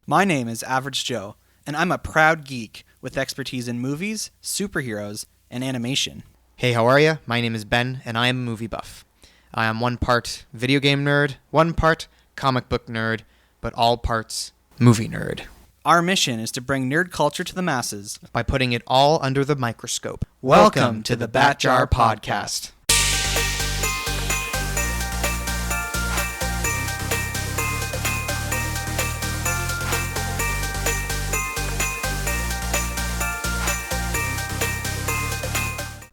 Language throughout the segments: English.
My name is Average Joe, and I'm a proud geek with expertise in movies, superheroes, and animation. Hey, how are you? My name is Ben, and I am a movie buff. I am one part video game nerd, one part comic book nerd, but all parts movie nerd. Our mission is to bring nerd culture to the masses by putting it all under the microscope. Welcome to the Bat Jar Podcast.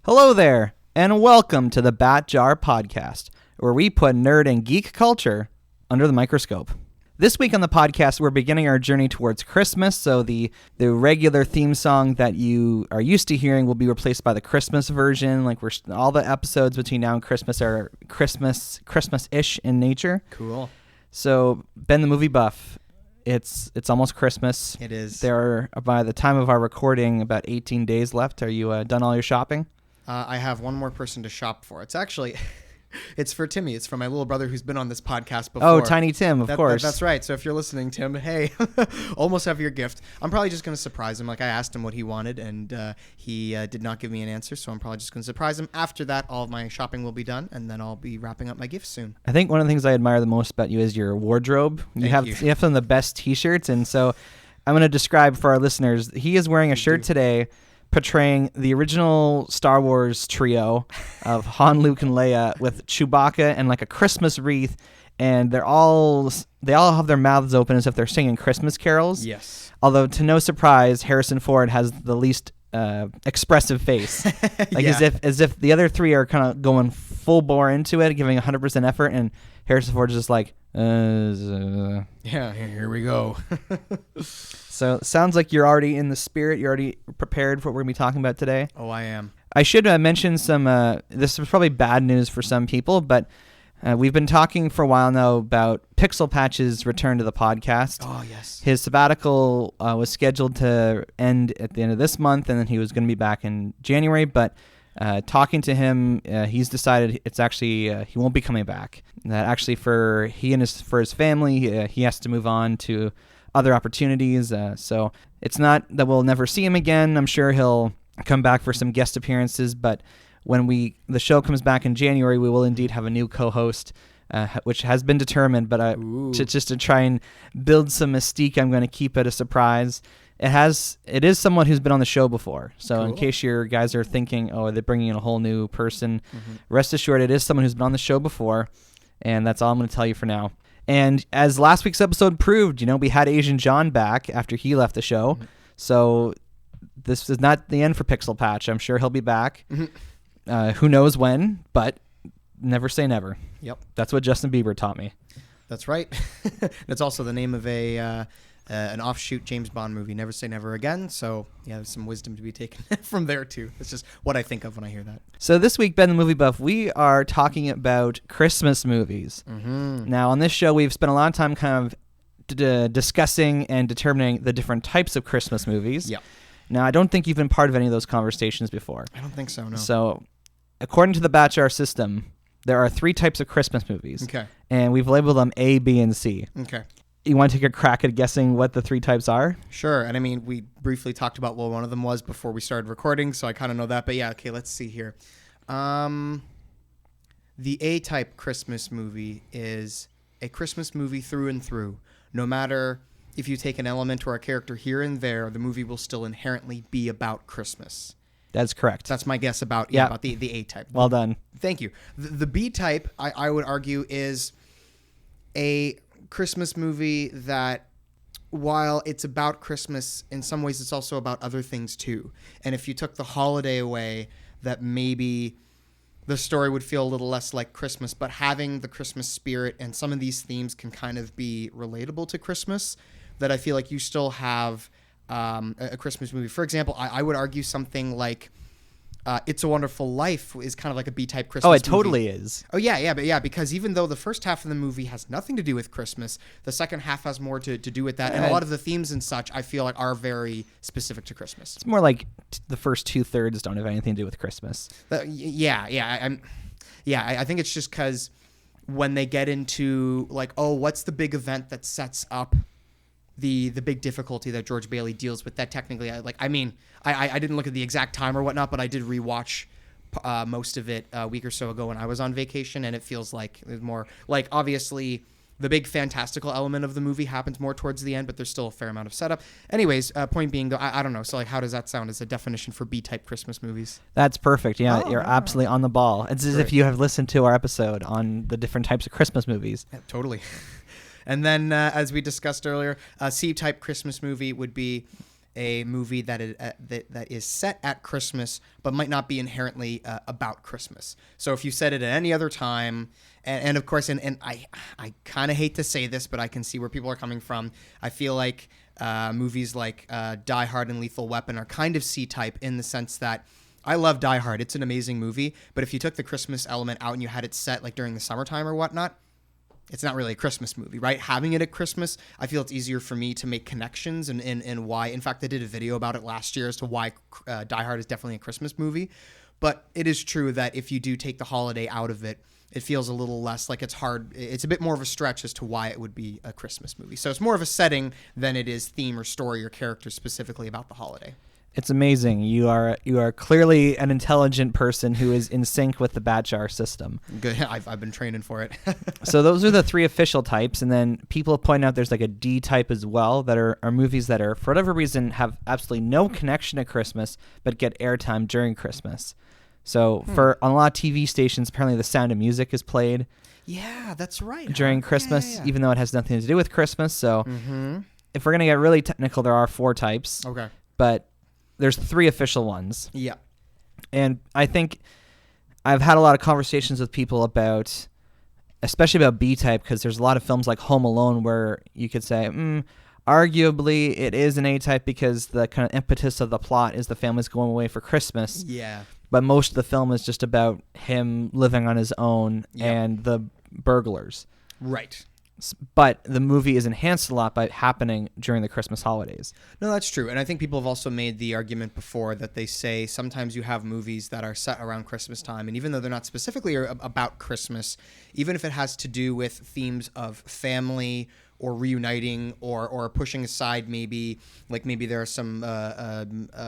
Hello there, and welcome to the Bat Jar Podcast, where we put nerd and geek culture under the microscope. This week on the podcast, we're beginning our journey towards Christmas, so the regular theme song that you are used to hearing will be replaced by the Christmas version. All the episodes between now and Christmas are Christmas-ish in nature. Cool. So, Ben the Movie Buff, it's almost Christmas. It is. There are, by the time of our recording, about 18 days left. Are you done all your shopping? I have one more person to shop for. It's actually, it's for Timmy. It's for my little brother who's been on this podcast before. Oh, Tiny Tim, of course. That's right. So if you're listening, Tim, hey, almost have your gift. I'm probably just going to surprise him. I asked him what he wanted, and he did not give me an answer, so I'm probably just going to surprise him. After that, all of my shopping will be done, and then I'll be wrapping up my gifts soon. I think one of the things I admire the most about you is your wardrobe. You have some of the best T-shirts, and so I'm going to describe for our listeners. He is wearing a shirt today portraying the original Star Wars trio of Han, Luke, and Leia with Chewbacca and like a Christmas wreath, and they all have their mouths open as if they're singing Christmas carols. Yes. Although, to no surprise, Harrison Ford has the least expressive face, as if the other three are kind of going full bore into it, giving 100% effort, and Harrison Ford is just like, yeah, here we go. So it sounds like you're already in the spirit. You're already prepared for what we're going to be talking about today. Oh, I am. I should mention some, this is probably bad news for some people, but we've been talking for a while now about Pixel Patch's return to the podcast. Oh, yes. His sabbatical was scheduled to end at the end of this month, and then he was going to be back in January, but talking to him, he's decided it's actually, he won't be coming back. That actually for his family, he has to move on to other opportunities. So it's not that we'll never see him again. I'm sure he'll come back for some guest appearances, but when the show comes back in January, we will indeed have a new co-host, which has been determined, but to try and build some mystique, I'm going to keep it a surprise. It is someone who's been on the show before. So cool. In case your guys are thinking, oh, they're bringing in a whole new person, rest assured it is someone who's been on the show before, and that's all I'm going to tell you for now. And as last week's episode proved, we had Asian John back after he left the show. So this is not the end for Pixel Patch. I'm sure he'll be back. Who knows when, but never say never. Yep. That's what Justin Bieber taught me. That's right. That's also the name of an offshoot James Bond movie, Never Say Never Again. So, yeah, there's some wisdom to be taken from there, too. It's just what I think of when I hear that. So this week, Ben the Movie Buff, we are talking about Christmas movies. Now, on this show, we've spent a lot of time kind of discussing and determining the different types of Christmas movies. Yeah. Now, I don't think you've been part of any of those conversations before. I don't think so, no. So, according to the Bat Jar system, there are 3 types of Christmas movies. Okay. And we've labeled them A, B, and C. Okay. You want to take a crack at guessing what the 3 types are? Sure. And I mean, we briefly talked about what one of them was before we started recording, so I kind of know that. But yeah, okay, let's see here. The A-type Christmas movie is a Christmas movie through and through. No matter if you take an element or a character here and there, the movie will still inherently be about Christmas. That's correct. That's my guess about the A-type. Well done. Thank you. The B-type, I would argue, is a Christmas movie that, while it's about Christmas, in some ways it's also about other things too. And if you took the holiday away, that maybe the story would feel a little less like Christmas, but having the Christmas spirit and some of these themes can kind of be relatable to Christmas, that I feel like you still have a Christmas movie. For example, I would argue something like It's a Wonderful Life is kind of like a B-type Christmas movie. Oh, it totally is. Oh, yeah, because even though the first half of the movie has nothing to do with Christmas, the second half has more to do with that. And a lot of the themes and such, I feel like, are very specific to Christmas. It's more like the first 2/3 don't have anything to do with Christmas. I think it's just because when they get into, like, oh, what's the big event that sets up the big difficulty that George Bailey deals with. That technically, I didn't look at the exact time or whatnot, but I did rewatch most of it a week or so ago when I was on vacation, and it feels like it's more like, obviously the big fantastical element of the movie happens more towards the end, but there's still a fair amount of setup. Anyways, point being, though, I don't know. So, like, how does that sound as a definition for B-type Christmas movies? That's perfect. Yeah, you're absolutely on the ball. It's as if you have listened to our episode on the different types of Christmas movies. Yeah, totally. And then, as we discussed earlier, a C-type Christmas movie would be a movie that is set at Christmas, but might not be inherently about Christmas. So if you set it at any other time, and of course, and I kind of hate to say this, but I can see where people are coming from. I feel like movies like Die Hard and Lethal Weapon are kind of C-type in the sense that I love Die Hard. It's an amazing movie, but if you took the Christmas element out and you had it set like during the summertime or whatnot, it's not really a Christmas movie, right? Having it at Christmas, I feel it's easier for me to make connections and why. In fact, I did a video about it last year as to why Die Hard is definitely a Christmas movie. But it is true that if you do take the holiday out of it, it feels a little less like it's hard. It's a bit more of a stretch as to why it would be a Christmas movie. So it's more of a setting than it is theme or story or character specifically about the holiday. It's amazing. You are clearly an intelligent person who is in sync with the Batjar system. Good. I've been training for it. So those are the three official types, and then people point out there's like a D type as well that are movies that are, for whatever reason, have absolutely no connection to Christmas but get airtime during Christmas. So on a lot of TV stations, apparently The Sound of Music is played. Yeah, that's right. During Christmas, Yeah. even though it has nothing to do with Christmas. So if we're going to get really technical, there are 4 types. Okay. But there's 3 official ones. Yeah. And I think I've had a lot of conversations with people about, especially about B-type, because there's a lot of films like Home Alone where you could say, arguably it is an A-type because the kind of impetus of the plot is the family's going away for Christmas. Yeah. But most of the film is just about him living on his own and the burglars. Right. But the movie is enhanced a lot by happening during the Christmas holidays. No, that's true. And I think people have also made the argument before that they say sometimes you have movies that are set around Christmas time. And even though they're not specifically about Christmas, even if it has to do with themes of family or reuniting or pushing aside maybe there are some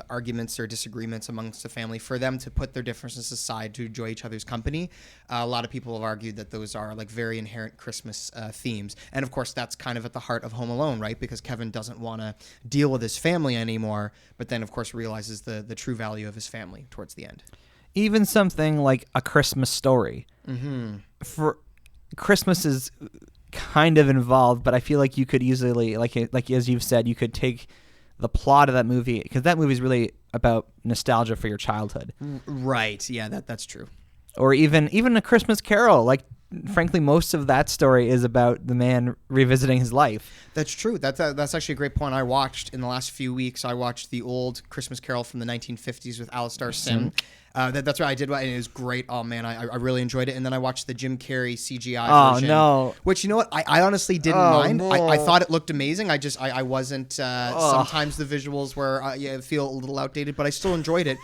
arguments or disagreements amongst the family, for them to put their differences aside to enjoy each other's company. A lot of people have argued that those are like very inherent Christmas themes. And of course, that's kind of at the heart of Home Alone, right? Because Kevin doesn't want to deal with his family anymore, but then of course realizes the true value of his family towards the end. Even something like A Christmas Story. For Christmas is kind of involved, but I feel like you could easily, like as you've said, you could take the plot of that movie, because that movie is really about nostalgia for your childhood. Right. Yeah, that's true. Or even A Christmas Carol. Like, frankly, most of that story is about the man revisiting his life. That's true. That's actually a great point. I watched in the last few weeks. I watched the old Christmas Carol from the 1950s with Alastair Sim. That's what I did, and it was great. Oh man, I really enjoyed it. And then I watched the Jim Carrey CGI version. No! Which, you know what, I honestly didn't mind. No. I thought it looked amazing. I wasn't. Sometimes the visuals were feel a little outdated, but I still enjoyed it.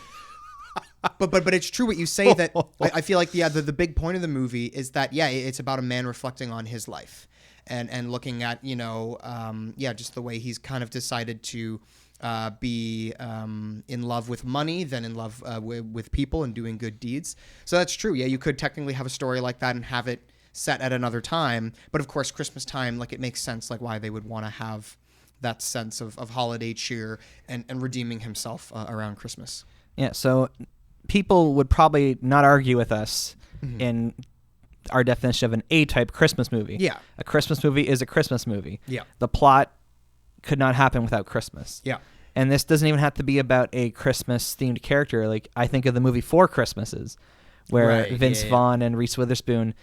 But it's true what you say, that I feel like the big point of the movie is that it's about a man reflecting on his life and looking at just the way he's kind of decided to be in love with money, then in love with people and doing good deeds. So that's true. Yeah, you could technically have a story like that and have it set at another time. But of course, Christmas time, like, it makes sense, like, why they would want to have that sense of holiday cheer and redeeming himself around Christmas. Yeah, so people would probably not argue with us in our definition of an A-type Christmas movie. Yeah. A Christmas movie is a Christmas movie. Yeah. The plot could not happen without Christmas. Yeah. And this doesn't even have to be about a Christmas-themed character. Like, I think of the movie Four Christmases, where Vince Vaughn and Reese Witherspoon,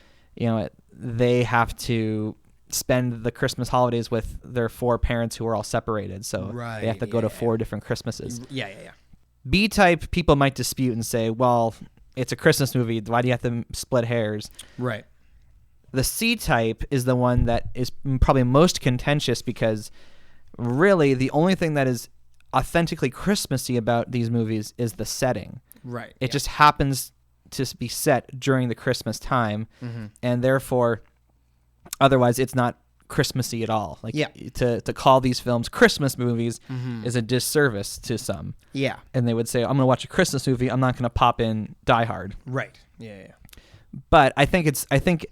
they have to spend the Christmas holidays with their 4 parents who are all separated. So they have to go to 4 different Christmases. Yeah. B-type people might dispute and say, well, it's a Christmas movie. Why do you have to split hairs? Right. The C-type is the one that is probably most contentious, because really the only thing that is authentically Christmassy about these movies is the setting. Right. It just happens to be set during the Christmas time, and therefore, otherwise it's not Christmassy at all. Like Yeah. to call these films Christmas movies is a disservice to some. Yeah. And they would say, I'm going to watch a Christmas movie. I'm not going to pop in Die Hard. Right. Yeah. But I think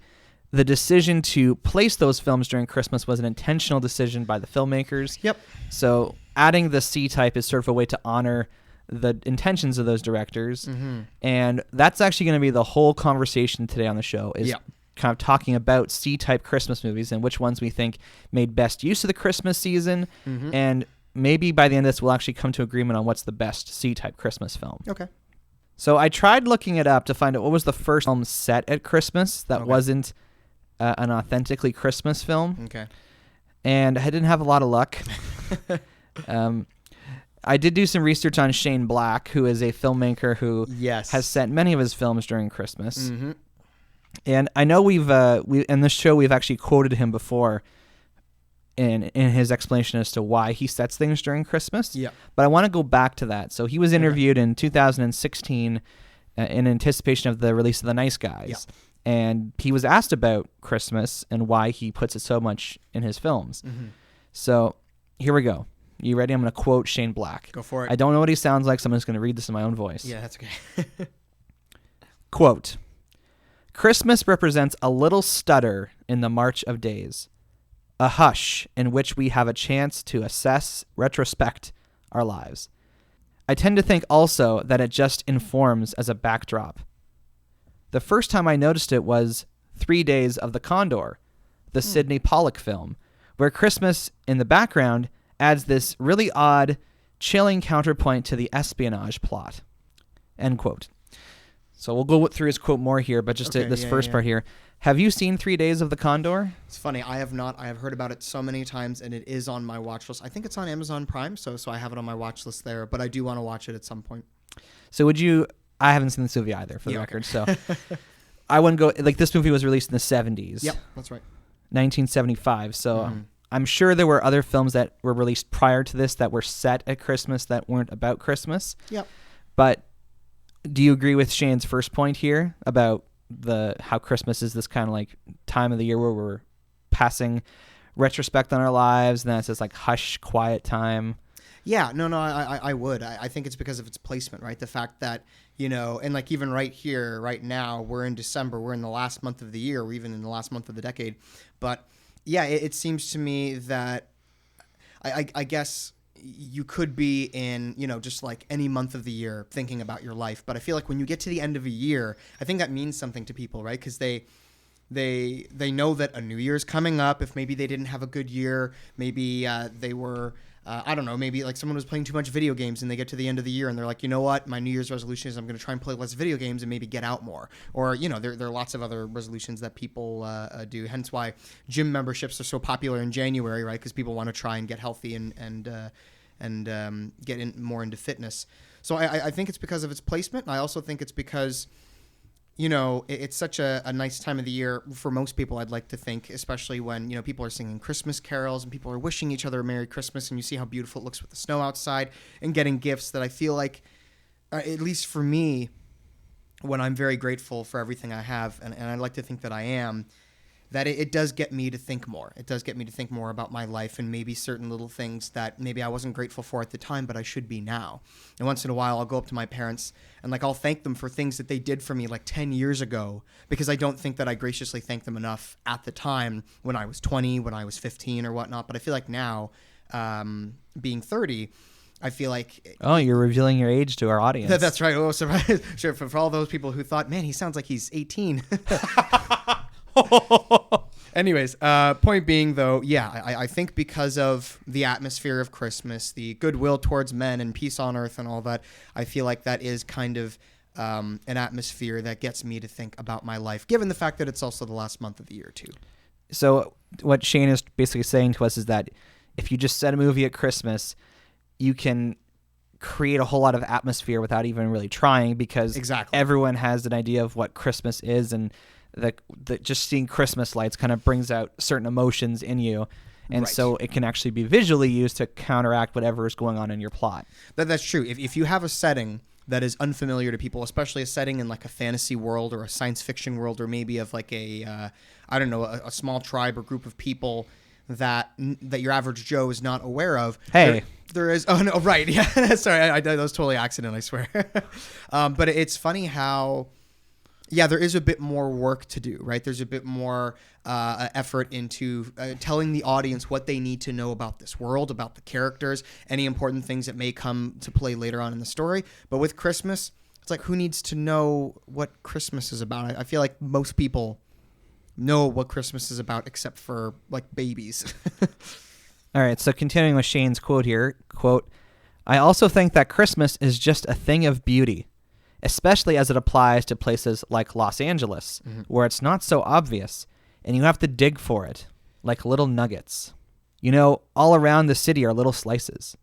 the decision to place those films during Christmas was an intentional decision by the filmmakers. Yep. So adding the C-type is sort of a way to honor the intentions of those directors. And that's actually going to be the whole conversation today on the show is kind of talking about C-type Christmas movies and which ones we think made best use of the Christmas season. And maybe by the end of this, we'll actually come to agreement on what's the best C-type Christmas film. Okay. So I tried looking it up to find out what was the first film set at Christmas that wasn't an authentically Christmas film. Okay. And I didn't have a lot of luck. I did do some research on Shane Black, who is a filmmaker who has set many of his films during Christmas. And I know we in this show we've actually quoted him before in his explanation as to why he sets things during Christmas. Yeah. But I want to go back to that. So he was interviewed in 2016 in anticipation of the release of The Nice Guys. Yeah. And he was asked about Christmas and why he puts it so much in his films. So here we go. You ready? I'm going to quote Shane Black. Go for it. I don't know what he sounds like, so I'm just going to read this in my own voice. Yeah, that's okay. Quote, Christmas represents a little stutter in the march of days, a hush in which we have a chance to assess, retrospect our lives. I tend to think also that it just informs as a backdrop. The first time I noticed it was 3 Days of the Condor, the Sidney Pollack film, where Christmas in the background adds this really odd, chilling counterpoint to the espionage plot. End quote. So we'll go through his quote more here, but just this first part here. Have you seen 3 Days of the Condor? It's funny. I have not. I have heard about it so many times, and it is on my watch list. I think it's on Amazon Prime, so I have it on my watch list there, but I do want to watch it at some point. So would you... I haven't seen this movie either, for the record, so I wouldn't go... Like, this movie was released in the 70s. Yep, that's right. 1975, so I'm sure there were other films that were released prior to this that were set at Christmas that weren't about Christmas. Yep. But do you agree with Shane's first point here about how Christmas is this kind of like time of the year where we're passing retrospect on our lives, and that's this like hush, quiet time? Yeah, no, I would. I think it's because of its placement, right? The fact that, and like even right here, right now, we're in December, we're in the last month of the year, or even in the last month of the decade. But yeah, it seems to me that I guess you could be in, just like any month of the year thinking about your life. But I feel like when you get to the end of a year, I think that means something to people, right? Because they know that a new year's coming up. If maybe they didn't have a good year, maybe they were... I don't know, maybe like someone was playing too much video games and they get to the end of the year and they're like, you know what, my New Year's resolution is I'm going to try and play less video games and maybe get out more. Or, there are lots of other resolutions that people do. Hence why gym memberships are so popular in January, right? Because people want to try and get healthy and get more into fitness. So I think it's because of its placement. And I also think it's because... it's such a nice time of the year for most people, I'd like to think, especially when, people are singing Christmas carols and people are wishing each other a Merry Christmas, and you see how beautiful it looks with the snow outside and getting gifts that I feel like, at least for me, when I'm very grateful for everything I have, and I'd like to think that I am, that it does get me to think more. It does get me to think more about my life and maybe certain little things that maybe I wasn't grateful for at the time, but I should be now. And once in a while, I'll go up to my parents and I'll thank them for things that they did for me 10 years ago, because I don't think that I graciously thanked them enough at the time when I was 20, when I was 15 or whatnot. But I feel like now, being 30, I feel like... Oh, you're revealing your age to our audience. That's right. Oh, surprise. Sure, for all those people who thought, man, he sounds like he's 18. Anyways, point being, though, yeah, I think because of the atmosphere of Christmas, the goodwill towards men and peace on earth and all that, I feel like that is kind of an atmosphere that gets me to think about my life, given the fact that it's also the last month of the year, too. So what Shane is basically saying to us is that if you just set a movie at Christmas, you can create a whole lot of atmosphere without even really trying, because everyone has an idea of what Christmas is, and the just seeing Christmas lights kind of brings out certain emotions in you. And so it can actually be visually used to counteract whatever is going on in your plot. That's true. If you have a setting that is unfamiliar to people, especially a setting in a fantasy world or a science fiction world, or maybe of a small tribe or group of people, that your average Joe is not aware of. Hey. There is. Oh no, right? Yeah, sorry, that was totally accident. I swear. But it's funny how, yeah, there is a bit more work to do, right? There's a bit more effort into telling the audience what they need to know about this world, about the characters, any important things that may come to play later on in the story. But with Christmas, it's like, who needs to know what Christmas is about? I feel like most people know what Christmas is about, except for like babies. All right, so continuing with Shane's quote here, quote, "I also think that Christmas is just a thing of beauty, especially as it applies to places like Los Angeles, where it's not so obvious, and you have to dig for it, like little nuggets. You know, all around the city are little slices,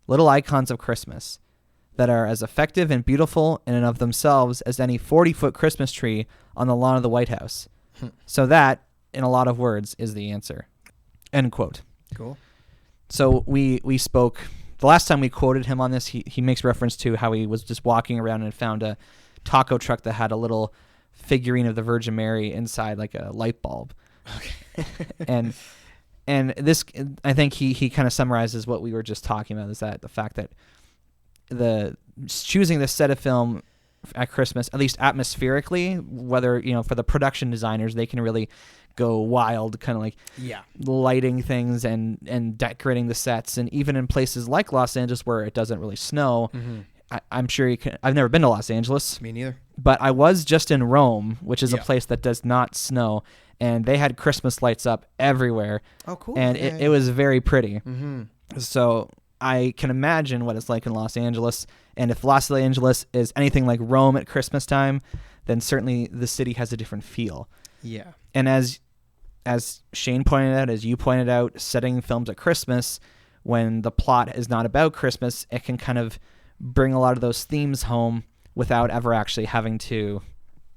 little icons of Christmas, that are as effective and beautiful in and of themselves as any 40-foot Christmas tree on the lawn of the White House. So that, in a lot of words, is the answer." End quote. Cool. So we spoke, the last time we quoted him on this, he makes reference to how he was just walking around and found a taco truck that had a little figurine of the Virgin Mary inside, like a light bulb. Okay. and this, I think he kind of summarizes what we were just talking about, is that the fact that choosing this set of film at Christmas, at least atmospherically, whether, for the production designers, they can really go wild, kind of like lighting things and decorating the sets. And even in places like Los Angeles where it doesn't really snow, I'm sure you can. I've never been to Los Angeles. Me neither. But I was just in Rome, which is a place that does not snow, and they had Christmas lights up everywhere. Oh, cool. And it was very pretty. So I can imagine what it's like in Los Angeles. And if Los Angeles is anything like Rome at Christmas time, then certainly the city has a different feel. Yeah. And as Shane pointed out, as you pointed out, setting films at Christmas, when the plot is not about Christmas, it can kind of bring a lot of those themes home without ever actually having to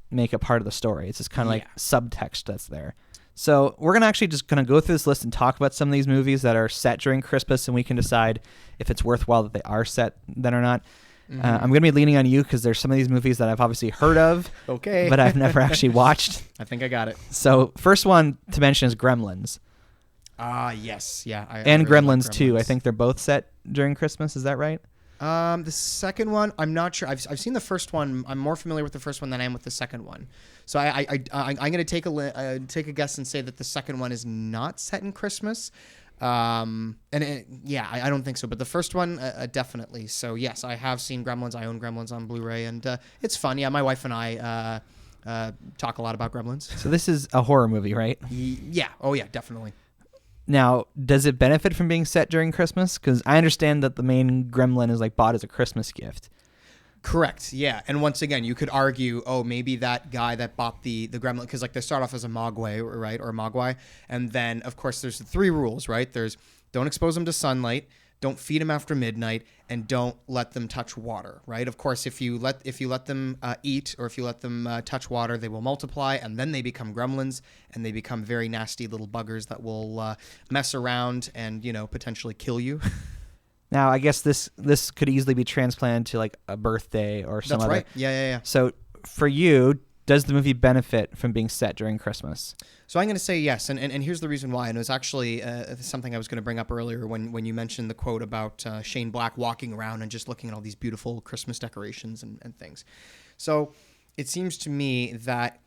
make it part of the story. It's just kind of like subtext that's there. So we're going to go through this list and talk about some of these movies that are set during Christmas, and we can decide if it's worthwhile that they are set then or not. I'm going to be leaning on you because there's some of these movies that I've obviously heard of, but I've never actually watched. I think I got it. So first one to mention is Gremlins. Yes. Yeah. And really Gremlins 2. I think they're both set during Christmas. Is that right? The second one, I'm not sure. I've seen the first one. I'm more familiar with the first one than I am with the second one. So I'm going to take a guess and say that the second one is not set in Christmas. I don't think so. But the first one, definitely. So yes, I have seen Gremlins. I own Gremlins on Blu-ray, and it's fun. Yeah, my wife and I talk a lot about Gremlins. So this is a horror movie, right? Yeah. Oh yeah, definitely. Now, does it benefit from being set during Christmas? Because I understand that the main gremlin is like bought as a Christmas gift. Correct. Yeah. And once again, you could argue, maybe that guy that bought the gremlin, because like they start off as a mogwai, right? Or a mogwai. And then, of course, there's the 3 rules, right? There's don't expose them to sunlight, don't feed them after midnight, and don't let them touch water, right? Of course, if you let them eat, or if you let them touch water, they will multiply, and then they become gremlins, and they become very nasty little buggers that will mess around and potentially kill you. Now, I guess this could easily be transplanted to like a birthday or some That's other. Right. Yeah. So for you, does the movie benefit from being set during Christmas? So I'm going to say yes, and here's the reason why. And it was actually something I was going to bring up earlier when you mentioned the quote about Shane Black walking around and just looking at all these beautiful Christmas decorations and things. So it seems to me that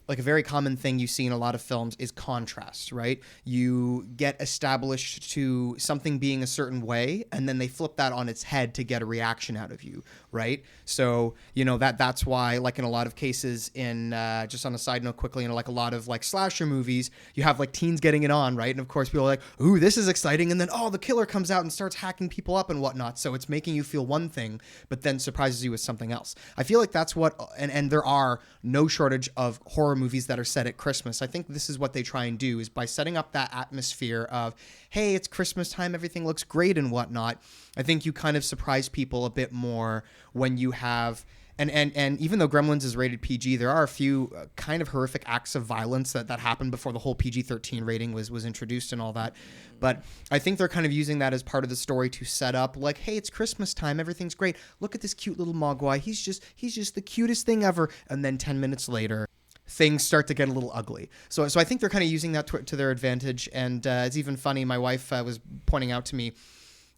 like a very common thing you see in a lot of films is contrast, right? You get established to something being a certain way, and then they flip that on its head to get a reaction out of you, right? So, that's why, like in a lot of cases in, just on a side note quickly, like a lot of like slasher movies, you have like teens getting it on, right? And of course people are like, ooh, this is exciting. And then, the killer comes out and starts hacking people up and whatnot. So it's making you feel one thing, but then surprises you with something else. I feel like that's what, and there are no shortage of horror movies that are set at Christmas. I think this is what they try and do, is by setting up that atmosphere of, hey, it's Christmas time, everything looks great and whatnot. I think you kind of surprise people a bit more when you have, and even though Gremlins is rated PG, there are a few kind of horrific acts of violence that happened before the whole PG-13 rating was introduced and all that. But I think they're kind of using that as part of the story to set up like, hey, it's Christmas time, everything's great. Look at this cute little mogwai. He's just the cutest thing ever. And then 10 minutes later, things start to get a little ugly. So I think they're kind of using that to their advantage. And it's even funny. My wife was pointing out to me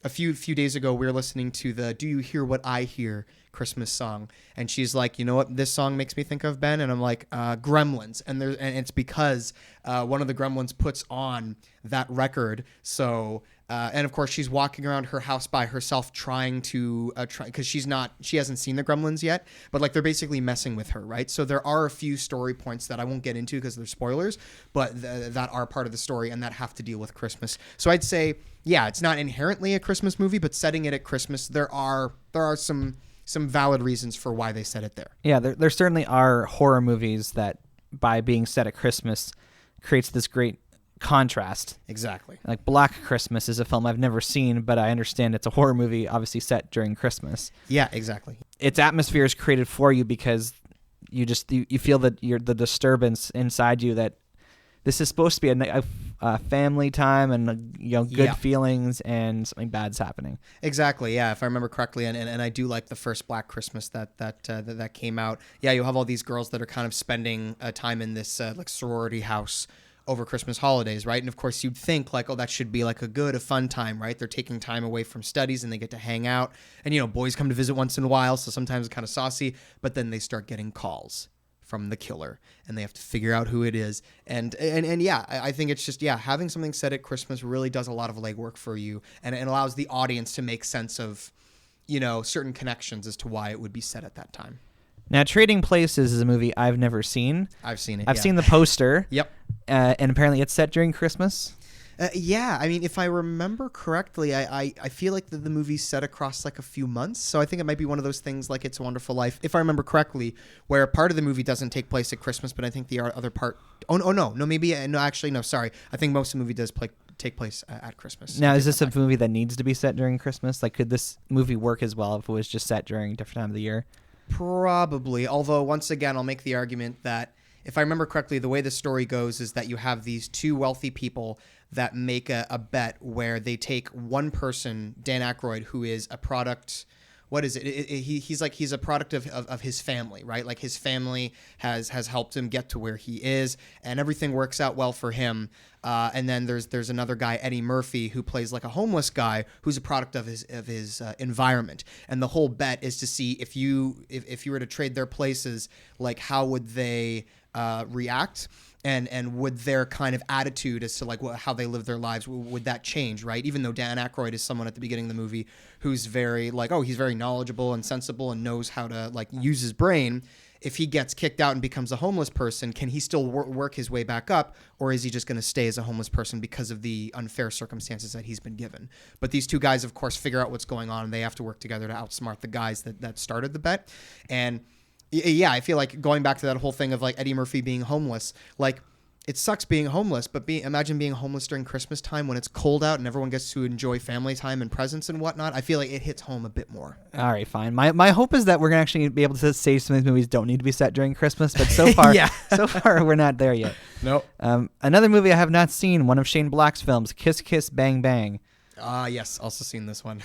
a few days ago, we were listening to the "Do You Hear What I Hear" Christmas song, and she's like, "You know what this song makes me think of, Ben?" And I'm like, "Gremlins," and it's because one of the Gremlins puts on that record. So and of course she's walking around her house by herself trying to because she hasn't seen the Gremlins yet, but like they're basically messing with her, right? So there are a few story points that I won't get into because they're spoilers, but that are part of the story and that have to deal with Christmas. So I'd say, yeah, it's not inherently a Christmas movie, but setting it at Christmas, there are some valid reasons for why they set it there. Yeah, there certainly are horror movies that, by being set at Christmas, creates this great contrast. Exactly. Like Black Christmas is a film I've never seen, but I understand it's a horror movie, obviously set during Christmas. Yeah, exactly. Its atmosphere is created for you because you feel that the disturbance inside you that this is supposed to be a family time and good feelings, and something bad's happening. Exactly. Yeah, if I remember correctly, and I do like the first Black Christmas that came out. Yeah, you have all these girls that are kind of spending time in this like sorority house over Christmas holidays, right? And of course you'd think like, oh, that should be like a fun time, right? They're taking time away from studies and they get to hang out, and boys come to visit once in a while, so sometimes it's kind of saucy, but then they start getting calls from the killer and they have to figure out who it is. And yeah, I think it's just, having something set at Christmas really does a lot of legwork for you, and it allows the audience to make sense of, certain connections as to why it would be set at that time. Now, Trading Places is a movie I've never seen. I've seen it. I've seen the poster. Yep. And apparently it's set during Christmas. Yeah, I mean, if I remember correctly, I feel like the movie's set across like a few months, so I think it might be one of those things like It's a Wonderful Life, if I remember correctly, where part of the movie doesn't take place at Christmas, but I think the other part... sorry. I think most of the movie does take place at Christmas. Now, is this a movie that needs to be set during Christmas? Like, could this movie work as well if it was just set during a different time of the year? Probably, although once again, I'll make the argument that if I remember correctly, the way the story goes is that you have these two wealthy people that make a bet where they take one person, Dan Aykroyd, who is a product. What is it? He's a product of his family, right? Like his family has helped him get to where he is, and everything works out well for him. And then there's another guy, Eddie Murphy, who plays like a homeless guy who's a product of his environment. And the whole bet is to see if you were to trade their places, like how would they react, and would their kind of attitude as to like how they live their lives, would that change, right? Even though Dan Aykroyd is someone at the beginning of the movie who's very like, he's very knowledgeable and sensible and knows how to like use his brain. If he gets kicked out and becomes a homeless person, can he still work his way back up, or is he just going to stay as a homeless person because of the unfair circumstances that he's been given? But these two guys, of course, figure out what's going on, and they have to work together to outsmart the guys that started the bet. And yeah, I feel like going back to that whole thing of like Eddie Murphy being homeless, like it sucks being homeless, but imagine being homeless during Christmas time when it's cold out and everyone gets to enjoy family time and presents and whatnot. I feel like it hits home a bit more. All right, fine. My hope is that we're going to actually be able to say some of these movies don't need to be set during Christmas, but so far, so far we're not there yet. Nope. Another movie I have not seen, one of Shane Black's films, Kiss Kiss Bang Bang. Yes, also seen this one.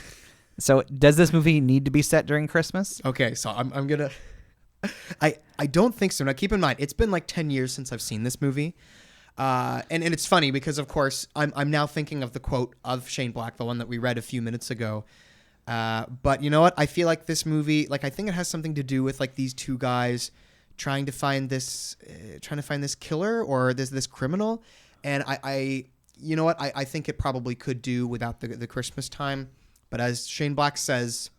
So does this movie need to be set during Christmas? Okay, so I'm gonna. I don't think so. Now, keep in mind, it's been like 10 years since I've seen this movie. And it's funny because, of course, I'm now thinking of the quote of Shane Black, the one that we read a few minutes ago. But you know what? I feel like this movie, like I think it has something to do with like these two guys trying to find this killer or this criminal. And I you know what? I think it probably could do without the Christmas time. But as Shane Black says,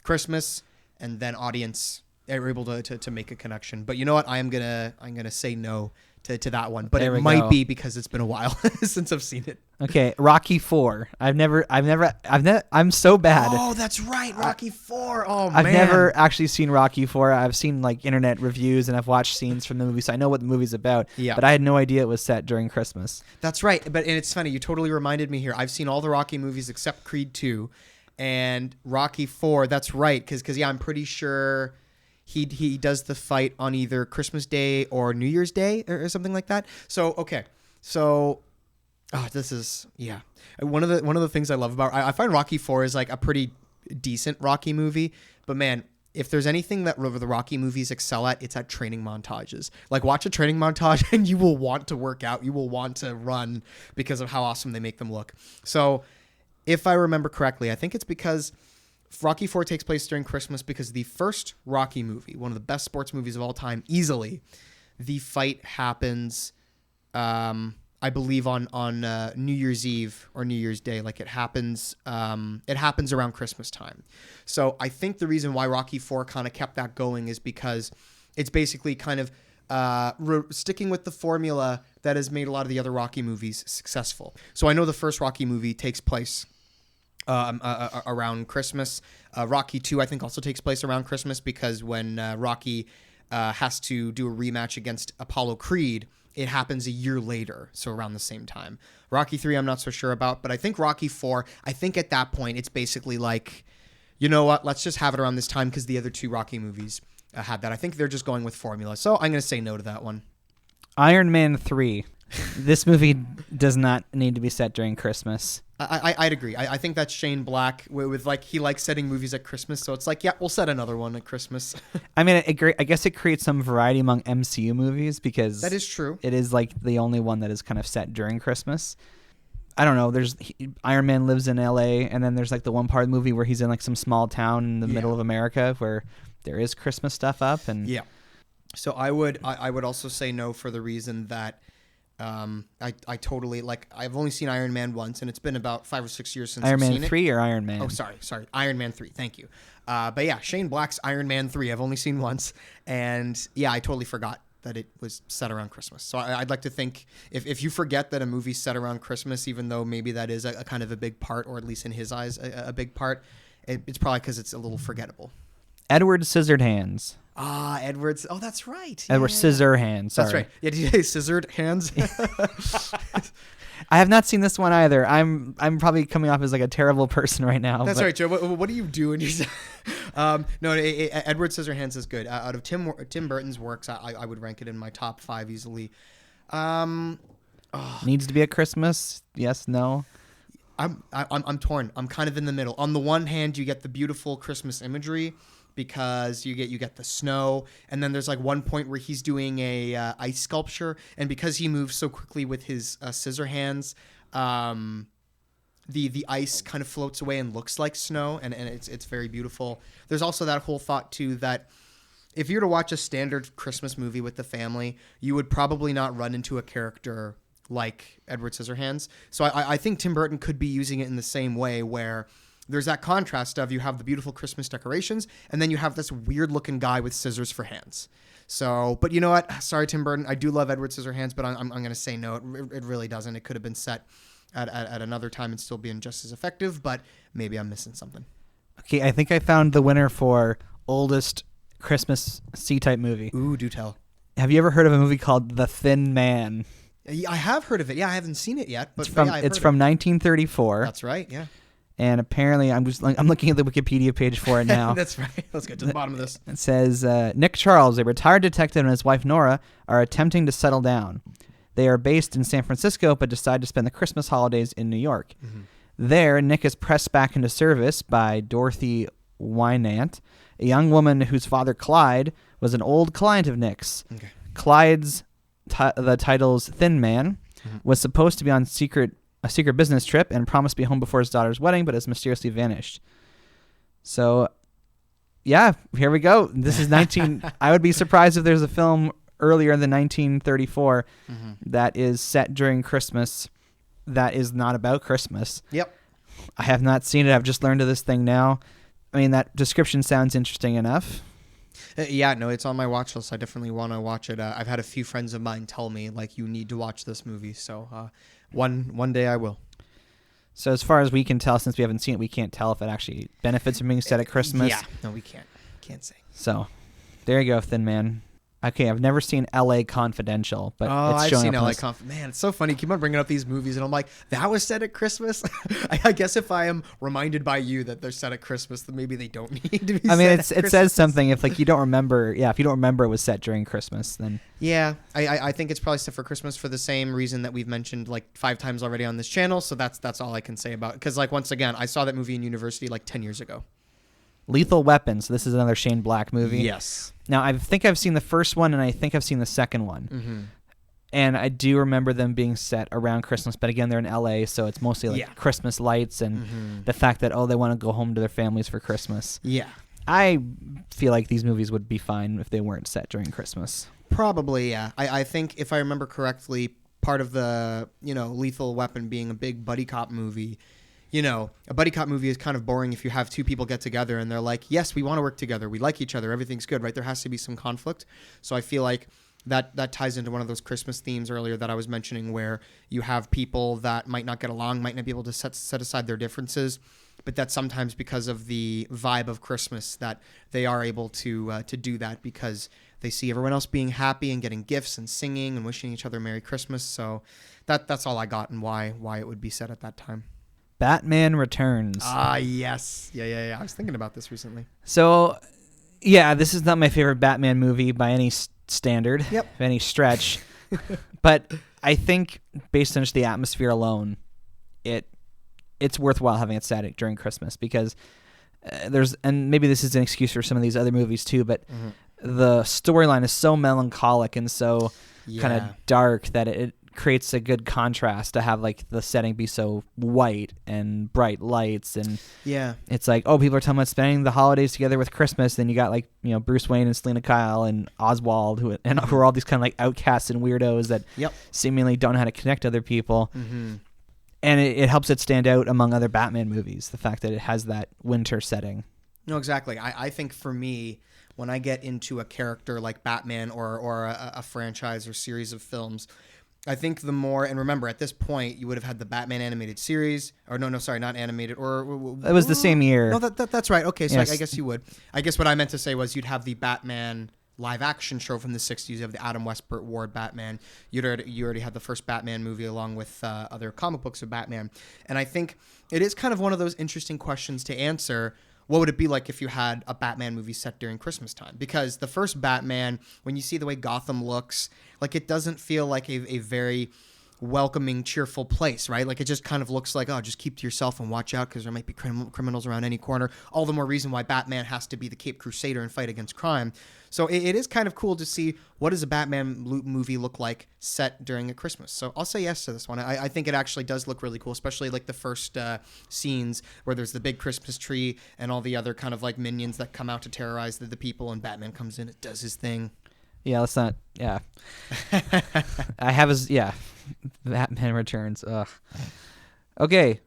Christmas and then audience are able to make a connection. But you know what? I'm gonna say no to that one. But it might be because it's been a while since I've seen it. Okay, Rocky 4. I'm so bad. Oh, that's right, Rocky 4. Oh man, I've never actually seen Rocky 4. I've seen like internet reviews and I've watched scenes from the movie, so I know what the movie's about. Yeah. But I had no idea it was set during Christmas. That's right. And it's funny. You totally reminded me here. I've seen all the Rocky movies except Creed 2 and Rocky 4. That's right. Because I'm pretty sure he does the fight on either Christmas Day or New Year's Day or something like that. So okay. So this is one of the things I love about I find Rocky 4 is like a pretty decent Rocky movie, but man, if there's anything that the Rocky movies excel at, it's at training montages. Like, watch a training montage and you will want to work out. You will want to run because of how awesome they make them look. So if I remember correctly, I think it's because Rocky IV takes place during Christmas because the first Rocky movie, one of the best sports movies of all time, easily, the fight happens, I believe on New Year's Eve or New Year's Day. Like, it happens around Christmas time. So I think the reason why Rocky IV kind of kept that going is because it's basically kind of sticking with the formula that has made a lot of the other Rocky movies successful. So I know the first Rocky movie takes place around Christmas. Rocky II, I think, also takes place around Christmas because when Rocky has to do a rematch against Apollo Creed, it happens a year later, so around the same time. Rocky III, I'm not so sure about, but I think Rocky IV, I think at that point, it's basically like, you know what, let's just have it around this time because the other two Rocky movies had that. I think they're just going with formula, so I'm going to say no to that one. Iron Man 3. This movie does not need to be set during Christmas. I'd agree. I think that's Shane Black with like, he likes setting movies at Christmas, so it's like, yeah, we'll set another one at Christmas. I mean, I guess it creates some variety among MCU movies because that is true. It is like the only one that is kind of set during Christmas. I don't know. Iron Man lives in LA, and then there's like the one part of the movie where he's in like some small town in the middle of America where there is Christmas stuff up, and So I would also say no for the reason that I totally, like, I've only seen Iron Man once, and it's been about 5 or 6 years since Iron I've Man seen 3 it. or Iron Man? Oh, sorry. Iron Man 3. Thank you. But yeah, Shane Black's Iron Man 3 I've only seen once, and yeah, I totally forgot that it was set around Christmas. So I'd like to think if you forget that a movie's set around Christmas, even though maybe that is a kind of a big part, or at least in his eyes a big part, it's probably because it's a little forgettable. Edward Scissorhands. Edward's. Oh, that's right. Edward Scissorhands. Sorry. That's right. Yeah, did you say scissored hands? I have not seen this one either. I'm probably coming off as like a terrible person right now. That's right, Joe. What do you do when you say... No, Edward Scissorhands is good. Out of Tim Burton's works, I would rank it in my top 5 easily. Needs to be at Christmas? Yes, no? I'm torn. I'm kind of in the middle. On the one hand, you get the beautiful Christmas imagery because you get the snow, and then there's like one point where he's doing a ice sculpture, and because he moves so quickly with his scissor hands, the ice kind of floats away and looks like snow, and it's very beautiful. There's also that whole thought too that if you were to watch a standard Christmas movie with the family, you would probably not run into a character like Edward Scissorhands. So I think Tim Burton could be using it in the same way, where there's that contrast of you have the beautiful Christmas decorations, and then you have this weird looking guy with scissors for hands. So, but you know what? Sorry, Tim Burton. I do love Edward Scissorhands, but I'm going to say no. It really doesn't. It could have been set at another time and still being just as effective, but maybe I'm missing something. Okay, I think I found the winner for oldest Christmas C-type movie. Ooh, do tell. Have you ever heard of a movie called The Thin Man? I have heard of it. Yeah, I haven't seen it yet, but it's from 1934. That's right. Yeah. And apparently, I'm looking at the Wikipedia page for it now. That's right. Let's get to the bottom of this. It says Nick Charles, a retired detective, and his wife Nora are attempting to settle down. They are based in San Francisco, but decide to spend the Christmas holidays in New York. Mm-hmm. There, Nick is pressed back into service by Dorothy Wynant, a young woman whose father Clyde was an old client of Nick's. Okay. Clyde's the title's Thin Man was supposed to be on a secret business trip and promised to be home before his daughter's wedding, but has mysteriously vanished. So, yeah, here we go. This is 19... I would be surprised if there's a film earlier than 1934 that is set during Christmas that is not about Christmas. Yep. I have not seen it. I've just learned of this thing now. I mean, that description sounds interesting enough. Yeah, no, it's on my watch list. I definitely want to watch it. I've had a few friends of mine tell me, like, you need to watch this movie. So one day I will. So as far as we can tell, since we haven't seen it, we can't tell if it actually benefits from being set at Christmas. Yeah, no, we can't. Can't say. So there you go, Thin Man. Okay, I've never seen L.A. Confidential, but it's showing I've seen up. L.A. Confidential. Man, it's so funny. You keep on bringing up these movies, and I'm like, that was set at Christmas? I guess if I am reminded by you that they're set at Christmas, then maybe they don't need to be I mean, set it Christmas. says something. If like you don't remember, if you don't remember it was set during Christmas, then... Yeah, I think it's probably set for Christmas for the same reason that we've mentioned like 5 times already on this channel, so that's all I can say about it. Because, like, once again, I saw that movie in university like 10 years ago. Lethal Weapon. So this is another Shane Black movie. Yes. Now, I think I've seen the first one, and I think I've seen the second one. Mm-hmm. And I do remember them being set around Christmas. But again, they're in L.A., so it's mostly like Christmas lights and the fact that, they want to go home to their families for Christmas. Yeah. I feel like these movies would be fine if they weren't set during Christmas. Probably, yeah. I think if I remember correctly, part of the, Lethal Weapon being a big buddy cop movie, a buddy cop movie is kind of boring if you have two people get together and they're like, yes, we want to work together. We like each other. Everything's good, right? There has to be some conflict. So I feel like that ties into one of those Christmas themes earlier that I was mentioning where you have people that might not get along, might not be able to set aside their differences, but that sometimes because of the vibe of Christmas that they are able to do that because they see everyone else being happy and getting gifts and singing and wishing each other Merry Christmas. So that's all I got and why it would be said at that time. Batman Returns. Ah, yes. Yeah. I was thinking about this recently. So, yeah, this is not my favorite Batman movie by any standard, any stretch. But I think based on just the atmosphere alone, it's worthwhile having it set during Christmas because and maybe this is an excuse for some of these other movies too, but the storyline is so melancholic and so kind of dark that it creates a good contrast to have like the setting be so white and bright lights and it's like, people are talking about spending the holidays together with Christmas. Then you got like, Bruce Wayne and Selena Kyle and Oswald who are all these kind of like outcasts and weirdos that seemingly don't know how to connect to other people. And it helps it stand out among other Batman movies, the fact that it has that winter setting. No, exactly. I think for me, when I get into a character like Batman or a franchise or series of films, I think the more, and remember at this point you would have had the Batman animated series, or no, sorry, not animated, or it was the same year. No, that's right. Okay, so yes. I guess you would. I guess what I meant to say was you'd have the Batman live action show from the 60s. You have the Adam Westbrook Ward Batman. You already had the first Batman movie along with other comic books of Batman, and I think it is kind of one of those interesting questions to answer. What would it be like if you had a Batman movie set during Christmas time? Because the first Batman, when you see the way Gotham looks, like it doesn't feel like a very welcoming, cheerful place, right? Like it just kind of looks like, just keep to yourself and watch out because there might be criminals around any corner. All the more reason why Batman has to be the Caped Crusader and fight against crime. So it is kind of cool to see what does a Batman movie look like set during a Christmas. So I'll say yes to this one. I think it actually does look really cool, especially like the first scenes where there's the big Christmas tree and all the other kind of like minions that come out to terrorize the people, and Batman comes in, it does his thing. Yeah, let's not. Yeah, I have his. Yeah, Batman Returns. Ugh. Okay,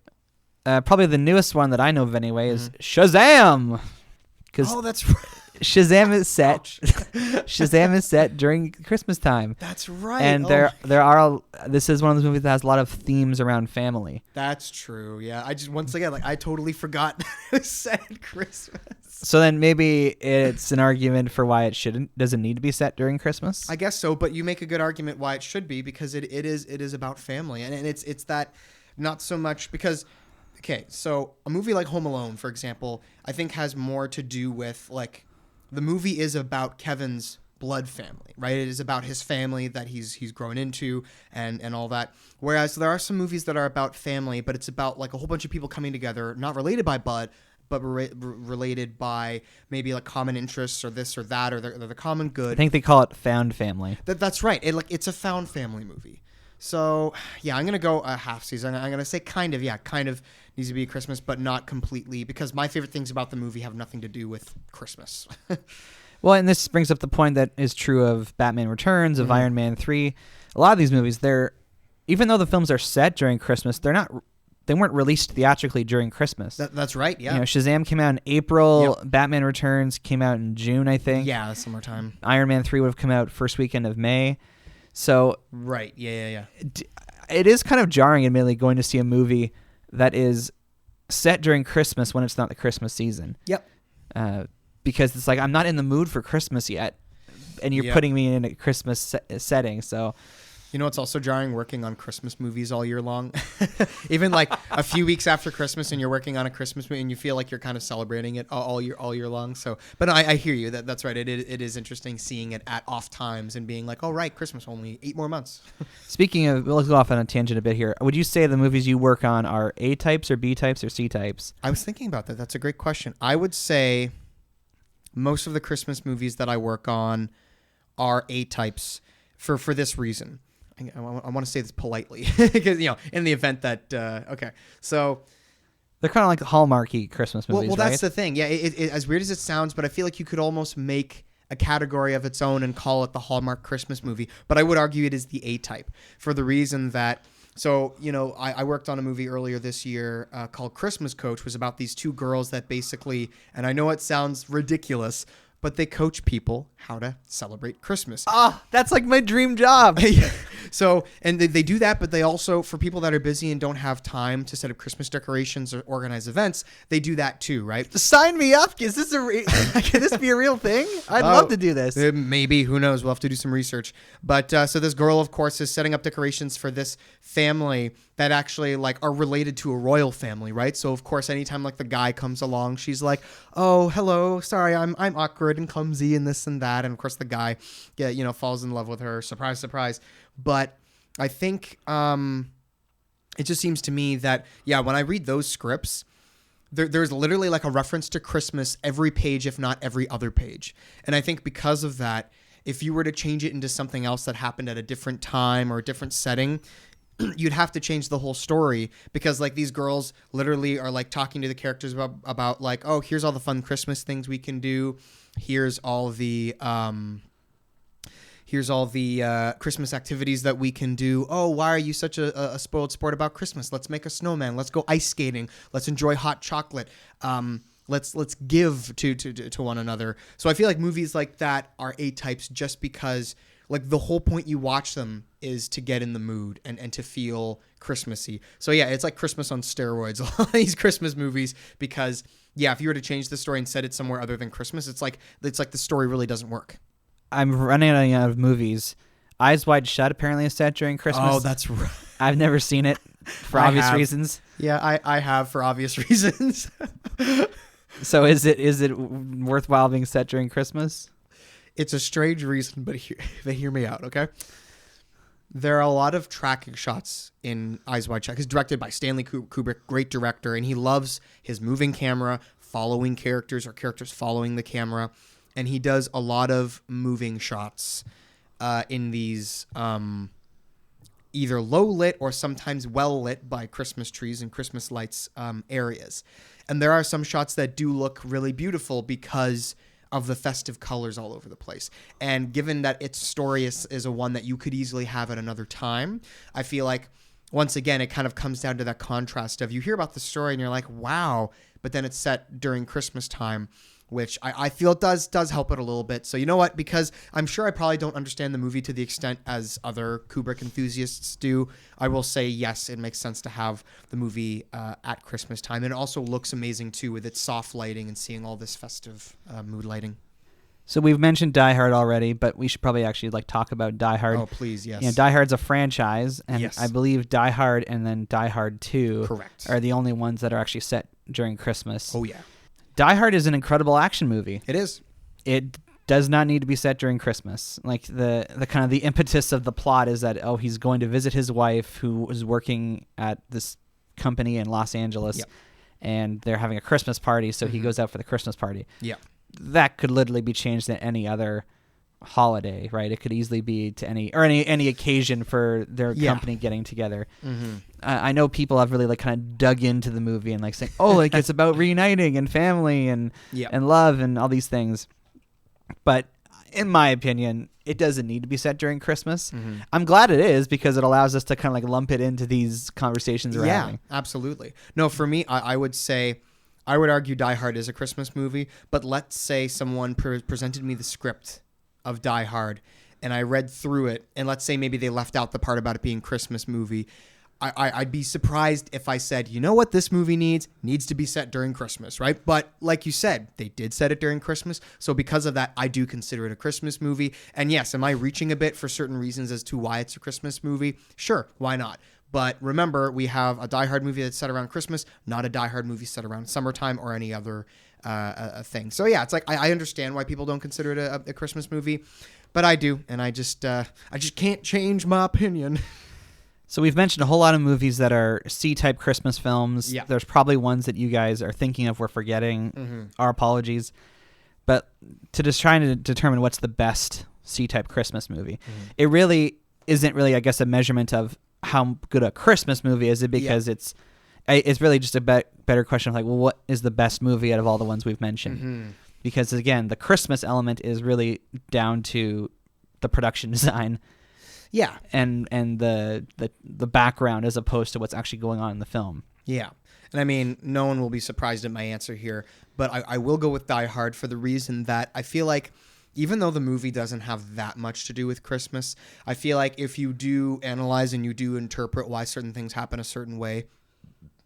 probably the newest one that I know of anyway is Shazam. That's right. Shazam is set. Shazam is set during Christmas time. That's right. And this is one of those movies that has a lot of themes around family. That's true. Yeah, I just once again I totally forgot it said Christmas. So then maybe it's an argument for why it doesn't need to be set during Christmas. I guess so, but you make a good argument why it should be because it is about family, and it's that not so much because. Okay, so a movie like Home Alone, for example, I think has more to do with like the movie is about Kevin's blood family, right? It is about his family that he's grown into and all that. Whereas there are some movies that are about family, but it's about like a whole bunch of people coming together, not related by blood, but related by maybe like common interests or this or that or the common good. I think they call it found family. That's right. It's a found family movie. So, yeah, I'm going to go a half season. I'm going to say kind of needs to be Christmas, but not completely, because my favorite things about the movie have nothing to do with Christmas. Well, and this brings up the point that is true of Batman Returns, of Iron Man 3. A lot of these movies, even though the films are set during Christmas, they weren't released theatrically during Christmas. That's right, yeah. Shazam came out in April. Yep. Batman Returns came out in June, I think. Yeah, summertime. Iron Man 3 would have come out first weekend of May. So right, yeah. It is kind of jarring, admittedly, going to see a movie that is set during Christmas when it's not the Christmas season. Yep. Because it's like I'm not in the mood for Christmas yet, and you're putting me in a Christmas setting. So You know, it's also jarring working on Christmas movies all year long. Even like a few weeks after Christmas, and you're working on a Christmas movie, and you feel like you're kind of celebrating it all year long. So, but I hear you. That's right. It is interesting seeing it at off times and being like, oh right, Christmas only 8 more months. Speaking of, let's go off on a tangent a bit here. Would you say the movies you work on are A types or B types or C types? I was thinking about that. That's a great question. I would say most of the Christmas movies that I work on are A types for this reason. I want to say this politely because, in the event that, okay. So they're kind of like Hallmarky Christmas movies, well, right? that's the thing. Yeah. It, as weird as it sounds, but I feel like you could almost make a category of its own and call it the Hallmark Christmas movie. But I would argue it is the A type for the reason that, so, I worked on a movie earlier this year called Christmas Coach. It was about these 2 girls that basically, and I know it sounds ridiculous, but they coach people how to celebrate Christmas. That's like my dream job. So, and they do that, but they also, for people that are busy and don't have time to set up Christmas decorations or organize events, they do that too, right? Sign me up. Is this can this be a real thing? I'd love to do this. Maybe, who knows? We'll have to do some research. But so this girl, of course, is setting up decorations for this family that actually like are related to a royal family, right? So of course, anytime like the guy comes along, she's like, "Oh, hello, sorry, I'm awkward and clumsy and this and that." And of course, the guy, falls in love with her. Surprise, surprise. But I think it just seems to me that when I read those scripts, there's literally like a reference to Christmas every page, if not every other page. And I think because of that, if you were to change it into something else that happened at a different time or a different setting, you'd have to change the whole story because like these girls literally are like talking to the characters about like, oh, here's all the fun Christmas things we can do. Here's all the Christmas activities that we can do. Oh, why are you such a spoiled sport about Christmas? Let's make a snowman. Let's go ice skating. Let's enjoy hot chocolate. Let's give to one another. So I feel like movies like that are A types just because like the whole point you watch them is to get in the mood and to feel Christmassy. So yeah, it's like Christmas on steroids, a lot of these Christmas movies, because if you were to change the story and set it somewhere other than Christmas, it's like the story really doesn't work. I'm running out of movies. Eyes Wide Shut apparently is set during Christmas. Oh, that's right. I've never seen it for obvious reasons. Yeah, I have for obvious reasons. So is it worthwhile being set during Christmas? It's a strange reason, but hear me out, okay? There are a lot of tracking shots in Eyes Wide Shut. It's directed by Stanley Kubrick, great director, and he loves his moving camera, following characters or characters following the camera. And he does a lot of moving shots in these either low lit or sometimes well lit by Christmas trees and Christmas lights areas. And there are some shots that do look really beautiful because of the festive colors all over the place. And given that its story is a one that you could easily have at another time, I feel like, once again, it kind of comes down to that contrast of you hear about the story and you're like, wow, but then it's set during Christmas time, which I feel does help it a little bit. So you know what? Because I'm sure I probably don't understand the movie to the extent as other Kubrick enthusiasts do, I will say yes, it makes sense to have the movie at Christmas time. And it also looks amazing too with its soft lighting and seeing all this festive mood lighting. So we've mentioned Die Hard already, but we should probably actually talk about Die Hard. Oh, please, yes. Die Hard's a franchise, and yes. I believe Die Hard and then Die Hard 2 Correct. Are the only ones that are actually set during Christmas. Oh, yeah. Die Hard is an incredible action movie. It is. It does not need to be set during Christmas. Like the kind of the impetus of the plot is that he's going to visit his wife who is working at this company in Los Angeles, yep. and they're having a Christmas party, so he goes out for the Christmas party. Yeah. That could literally be changed to any other holiday, right? It could easily be to any occasion for their company getting together. Mm-hmm. I know people have really kind of dug into the movie and saying, it's about reuniting and family and love and all these things. But in my opinion, it doesn't need to be set during Christmas. Mm-hmm. I'm glad it is because it allows us to kind of lump it into these conversations we're having. Yeah, absolutely. No, for me, I would say, I would argue Die Hard is a Christmas movie, but let's say someone presented me the script of Die Hard and I read through it, and let's say maybe they left out the part about it being Christmas movie. I'd be surprised if I said, you know what this movie needs to be set during Christmas, right? But like you said, they did set it during Christmas. So because of that, I do consider it a Christmas movie. And yes, am I reaching a bit for certain reasons as to why it's a Christmas movie? Sure, why not? But remember, we have a Die Hard movie that's set around Christmas, not a Die Hard movie set around summertime or any other a thing. So yeah, it's like I understand why people don't consider it a Christmas movie, but I do, and I just can't change my opinion. So we've mentioned a whole lot of movies that are C-type Christmas films. Yeah. There's probably ones that you guys are thinking of we're forgetting. Mm-hmm. Our apologies. But to just trying to determine what's the best C-type Christmas movie, it really isn't really, I guess, a measurement of how good a Christmas movie is, because it's really just a better question of like, well, what is the best movie out of all the ones we've mentioned? Mm-hmm. Because again, the Christmas element is really down to the production design. Yeah. And the background as opposed to what's actually going on in the film. Yeah. And I mean, no one will be surprised at my answer here, but I will go with Die Hard for the reason that I feel like even though the movie doesn't have that much to do with Christmas, I feel like if you do analyze and you do interpret why certain things happen a certain way,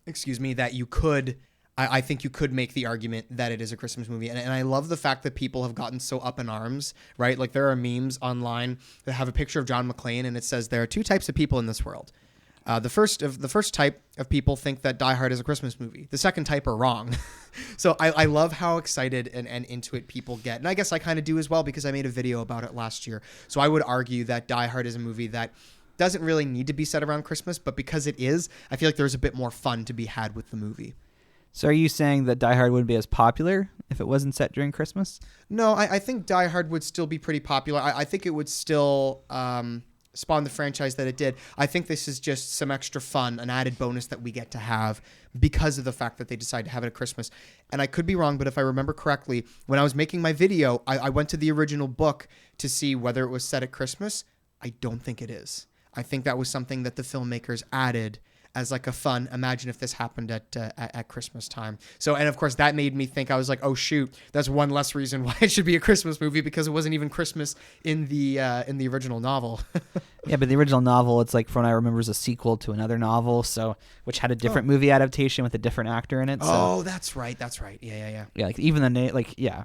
that you could... I think you could make the argument that it is a Christmas movie. And I love the fact that people have gotten so up in arms, right? Like there are memes online that have a picture of John McClane and it says there are two types of people in this world. The first type of people think that Die Hard is a Christmas movie. The second type are wrong. So I love how excited and into it people get. And I guess I kind of do as well because I made a video about it last year. So I would argue that Die Hard is a movie that doesn't really need to be set around Christmas, but because it is, I feel like there's a bit more fun to be had with the movie. So are you saying that Die Hard wouldn't be as popular if it wasn't set during Christmas? No, I think Die Hard would still be pretty popular. I think it would still spawn the franchise that it did. I think this is just some extra fun, an added bonus that we get to have because of the fact that they decided to have it at Christmas. And I could be wrong, but if I remember correctly, when I was making my video, I went to the original book to see whether it was set at Christmas. I don't think it is. I think that was something that the filmmakers added as like a fun, imagine if this happened at Christmas time. So, and of course that made me think, I was like, oh shoot, that's one less reason why it should be a Christmas movie, because it wasn't even Christmas in the original novel. Yeah, but the original novel, it's like, from what I remember, is a sequel to another novel, so which had a different movie adaptation with a different actor in it. So. Oh, that's right. Yeah. Yeah, like even the name, like, yeah.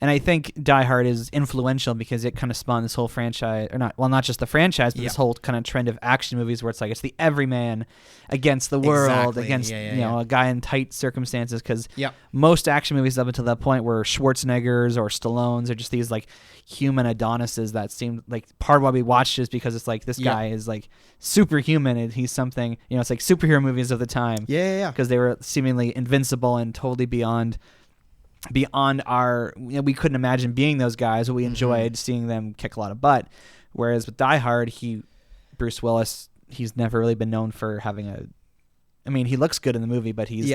And I think Die Hard is influential because it kind of spawned this whole franchise, or not just the franchise, but this whole kind of trend of action movies where it's like it's the everyman against the world, against a guy in tight circumstances. Because most action movies up until that point were Schwarzeneggers or Stallones or just these like human Adonises that seemed like part of why we watched is because it's like this guy is like superhuman and he's something, it's like superhero movies of the time. Yeah. Because they were seemingly invincible and totally beyond our, we couldn't imagine being those guys, but we enjoyed seeing them kick a lot of butt. Whereas with Die Hard, Bruce Willis, he's never really been known for having he looks good in the movie, but he's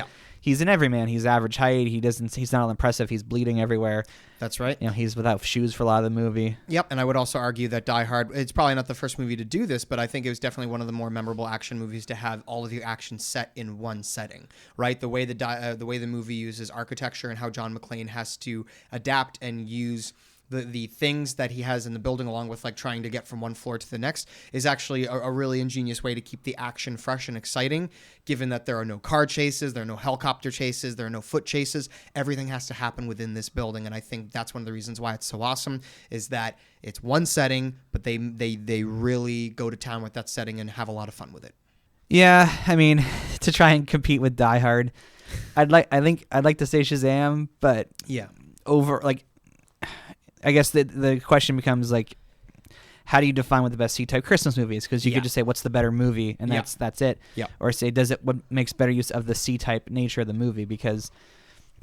an everyman. He's average height. He's not all impressive. He's bleeding everywhere. That's right. He's without shoes for a lot of the movie. Yep. And I would also argue that Die Hard, it's probably not the first movie to do this, but I think it was definitely one of the more memorable action movies to have all of the action set in one setting, right? The way the movie uses architecture and how John McClane has to adapt and use the things that he has in the building, along with like trying to get from one floor to the next, is actually a really ingenious way to keep the action fresh and exciting, given that there are no car chases, there are no helicopter chases, there are no foot chases. Everything has to happen within this building. And I think that's one of the reasons why it's so awesome, is that it's one setting, but they really go to town with that setting and have a lot of fun with it. Yeah, to try and compete with Die Hard, I'd like to say Shazam, but I guess the question becomes like, how do you define what the best C-type Christmas movie is? Because you could just say what's the better movie, and that's it. Yeah. Or say what makes better use of the C-type nature of the movie? Because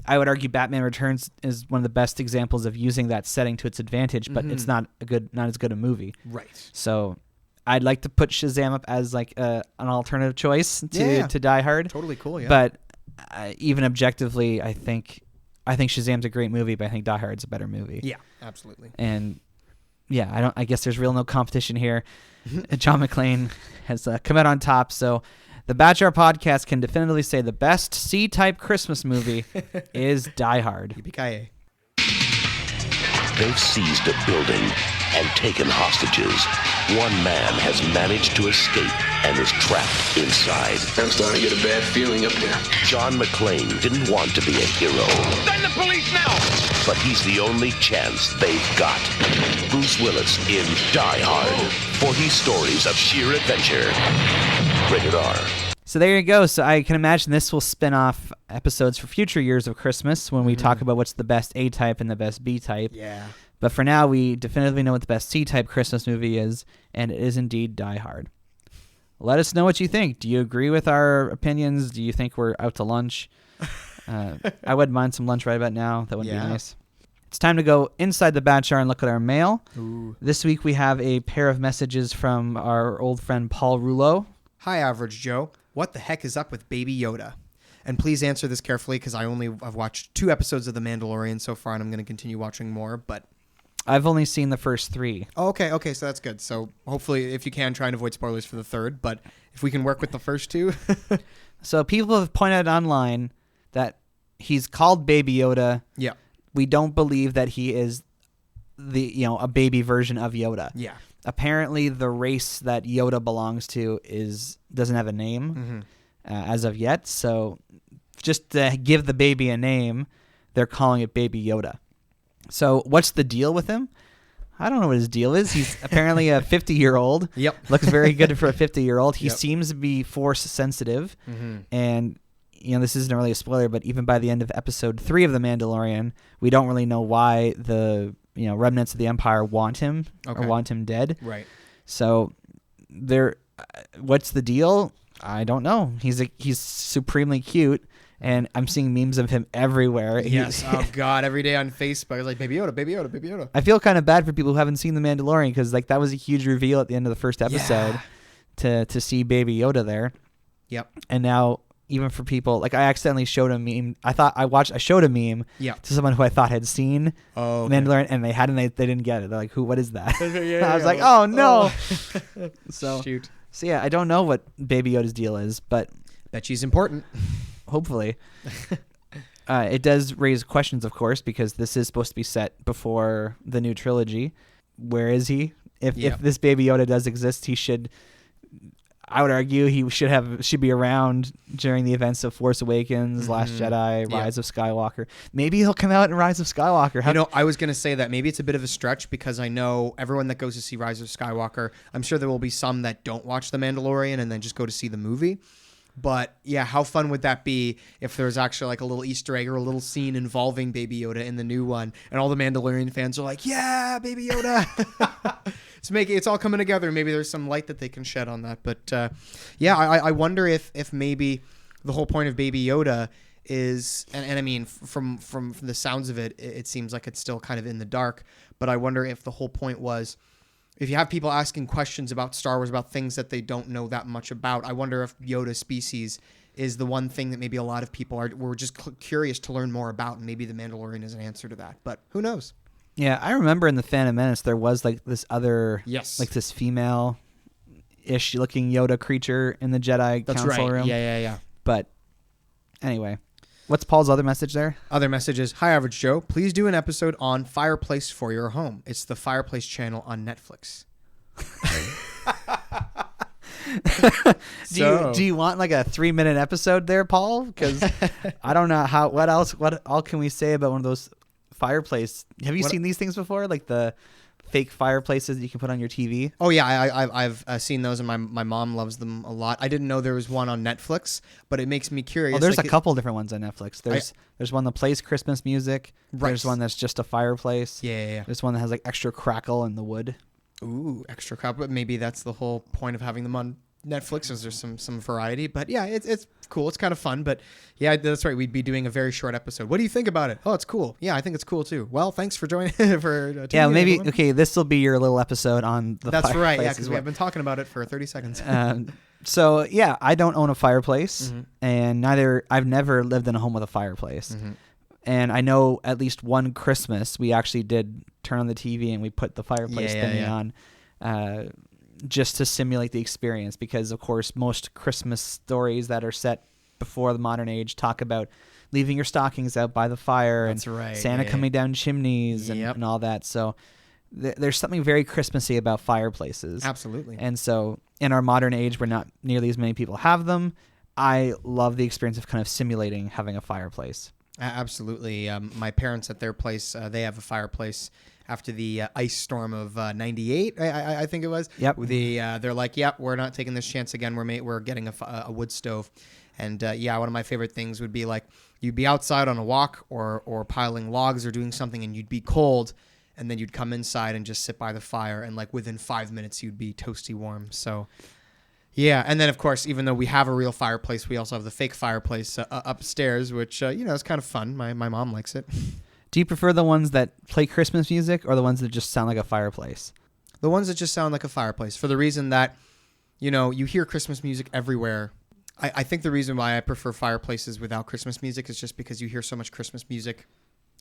I would argue Batman Returns is one of the best examples of using that setting to its advantage, but it's not as good a movie. Right. So I'd like to put Shazam up as like an alternative choice to Die Hard. Totally cool. Yeah. But even objectively, I think Shazam's a great movie, but I think Die Hard's a better movie. Yeah, absolutely. And I guess there's no competition here. John McClane has come out on top. So the Bachelor Podcast can definitively say the best C-type Christmas movie is Die Hard. Yippee-ki-yay. They've seized a building and taken hostages. One man has managed to escape and is trapped inside. I'm starting to get a bad feeling up here. John McClane didn't want to be a hero, Send the police now! but he's the only chance they've got. Bruce Willis in Die Hard. 40 stories of sheer adventure. Rated R. So there you go. So I can imagine this will spin off episodes for future years of Christmas when we talk about what's the best A-type and the best B-type. Yeah. But for now, we definitively know what the best C-type Christmas movie is, and it is indeed Die Hard. Let us know what you think. Do you agree with our opinions? Do you think we're out to lunch? I wouldn't mind some lunch right about now. That would be nice. It's time to go inside the bat jar and look at our mail. Ooh. This week we have a pair of messages from our old friend Paul Rouleau. Hi, Average Joe. What the heck is up with Baby Yoda? And please answer this carefully because I've watched 2 episodes of The Mandalorian so far, and I'm going to continue watching more. But I've only seen the first 3. oh, okay, so that's good. So hopefully, if you can, try and avoid spoilers for the 3rd. But if we can work with the first 2, So people have pointed out online that he's called Baby Yoda. yeah, We don't believe that he is a baby version of Yoda. yeah, Apparently, the race that Yoda belongs to doesn't have a name as of yet. So, just to give the baby a name, they're calling it Baby Yoda. So, what's the deal with him? I don't know what his deal is. He's apparently a 50-year-old. Yep. Looks very good for a 50-year-old. He Yep. seems to be force sensitive, and this isn't really a spoiler, but even by the end of episode 3 of The Mandalorian, we don't really know why the remnants of the Empire want him or want him dead. right. So what's the deal? I don't know. He's supremely cute, and I'm seeing memes of him everywhere. Yes. Oh God, every day on Facebook, I was like, Baby Yoda, Baby Yoda, Baby Yoda. I feel kind of bad for people who haven't seen The Mandalorian because that was a huge reveal at the end of the first episode to see Baby Yoda there. Yep. And now even for people, I accidentally showed a meme. I showed a meme to someone who I thought had seen Mandalorian, and they hadn't. They didn't get it. They're like, "Who? What is that?" I was like, "Oh no!" So yeah, I don't know what Baby Yoda's deal is, but bet she's important. Hopefully, it does raise questions, of course, because this is supposed to be set before the new trilogy. Where is he? If this Baby Yoda does exist, he should. I would argue he should be around during the events of Force Awakens, Last Jedi, Rise of Skywalker. Maybe he'll come out in Rise of Skywalker. I was going to say that maybe it's a bit of a stretch because I know everyone that goes to see Rise of Skywalker, I'm sure there will be some that don't watch The Mandalorian and then just go to see the movie. But yeah, how fun would that be if there's actually a little Easter egg or a little scene involving Baby Yoda in the new one, and all the Mandalorian fans are like, "Yeah, Baby Yoda!" It's all coming together. Maybe there's some light that they can shed on that. But I wonder if maybe the whole point of Baby Yoda is, and I mean, from the sounds of it, it seems like it's still kind of in the dark. But I wonder if the whole point was, if you have people asking questions about Star Wars, about things that they don't know that much about, I wonder if Yoda's species is the one thing that maybe a lot of people were just curious to learn more about, and maybe The Mandalorian is an answer to that. But who knows? Yeah, I remember in The Phantom Menace there was this other, this female-ish looking Yoda creature in the Jedi council room. Yeah. But anyway, what's Paul's other message there? Other message is, Hi, Average Joe. Please do an episode on Fireplace for Your Home. It's the Fireplace channel on Netflix. Do you want a 3-minute episode there, Paul? Because I don't know what all can we say about one of those fireplace. Have you seen these things before? Like the fake fireplaces that you can put on your TV? Oh yeah, I've seen those, and my mom loves them a lot. I didn't know there was one on Netflix, but it makes me curious. Oh, there's a couple different ones on Netflix. There's one that plays Christmas music. Right. There's one that's just a fireplace. Yeah. There's one that has extra crackle in the wood. Ooh, extra crackle. But maybe that's the whole point of having them on Netflix, is there's some variety. But yeah, it's cool. It's kind of fun. But yeah, that's right. We'd be doing a very short episode. What do you think about it? Oh, it's cool. Yeah, I think it's cool too. Well, thanks for joining. Yeah, maybe everyone. Okay. This will be your little episode on the. That's right. Yeah, because we have been talking about it for 30 seconds. So yeah, I don't own a fireplace, and I've never lived in a home with a fireplace. And I know at least one Christmas we actually did turn on the TV and we put the fireplace thingy on, just to simulate the experience. Because of course most Christmas stories that are set before the modern age talk about leaving your stockings out by the fire. That's and right. Santa Yeah. coming down chimneys and all that. So there's something very Christmassy about fireplaces. Absolutely. And so in our modern age where not nearly as many people have them, I love the experience of kind of simulating having a fireplace. Absolutely. My parents at their place, they have a fireplace after the ice storm of 98, I think it was. Yep. They're like, yep, we're not taking this chance again. We're getting a wood stove. And one of my favorite things would be like you'd be outside on a walk or piling logs or doing something and you'd be cold. And then you'd come inside and just sit by the fire. And like within 5 minutes, you'd be toasty warm. So, yeah. And then, of course, even though we have a real fireplace, we also have the fake fireplace upstairs, which, is kind of fun. My mom likes it. Do you prefer the ones that play Christmas music or the ones that just sound like a fireplace? The ones that just sound like a fireplace for the reason that, you hear Christmas music everywhere. I think the reason why I prefer fireplaces without Christmas music is just because you hear so much Christmas music.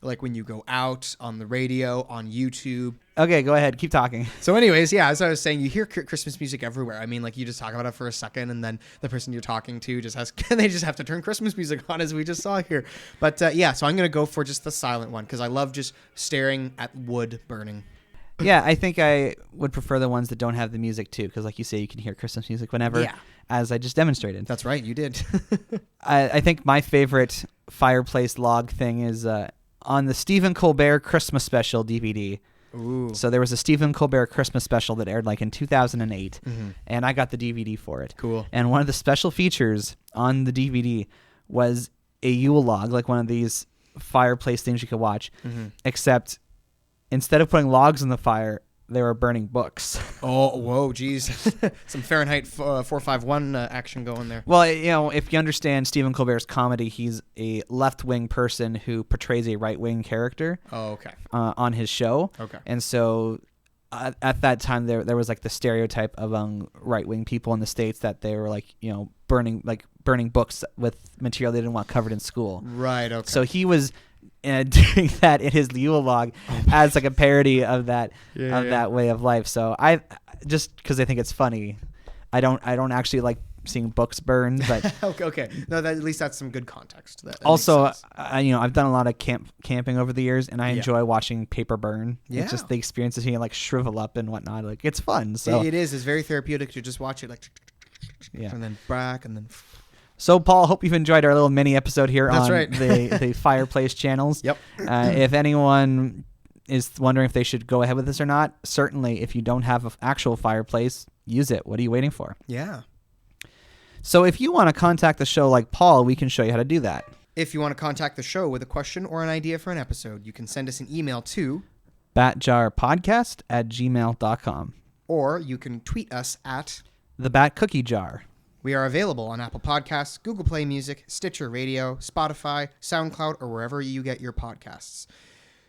Like when you go out on the radio, on YouTube. Okay, go ahead. Keep talking. So anyways, as I was saying, you hear Christmas music everywhere. I mean, like you just talk about it for a second and then the person you're talking to they just have to turn Christmas music on as we just saw here. But so I'm going to go for just the silent one because I love just staring at wood burning. Yeah, I think I would prefer the ones that don't have the music too because like you say, you can hear Christmas music whenever, as I just demonstrated. That's right, you did. I think my favorite fireplace log thing is... on the Stephen Colbert Christmas Special DVD. Ooh. So there was a Stephen Colbert Christmas Special that aired like in 2008, and I got the DVD for it. Cool. And one of the special features on the DVD was a Yule log, like one of these fireplace things you could watch, except instead of putting logs in the fire, they were burning books. Oh, whoa, geez. Some Fahrenheit 451 action going there. Well, if you understand Stephen Colbert's comedy, he's a left-wing person who portrays a right-wing character. Oh, okay. On his show. Okay. And so at that time, there was like the stereotype of right-wing people in the States that they were like, burning books with material they didn't want covered in school. Right, okay. So he was... doing that in his Yule log as like a parody of that that way of life. So I just because I think it's funny, I don't actually like seeing books burned, but okay. No, at least that's some good context. That also, I've done a lot of camping over the years, and I enjoy watching paper burn. Yeah, it's just the experience of seeing it like shrivel up and whatnot. Like it's fun. So it is. It's very therapeutic to just watch it like and then back and then. So, Paul, hope you've enjoyed our little mini episode here That's on right. the fireplace channels. Yep. If anyone is wondering if they should go ahead with this or not, certainly if you don't have an actual fireplace, use it. What are you waiting for? Yeah. So if you want to contact the show like Paul, we can show you how to do that. If you want to contact the show with a question or an idea for an episode, you can send us an email to batjarpodcast@gmail.com. Or you can tweet us at The Bat Cookie Jar. We are available on Apple Podcasts, Google Play Music, Stitcher Radio, Spotify, SoundCloud, or wherever you get your podcasts.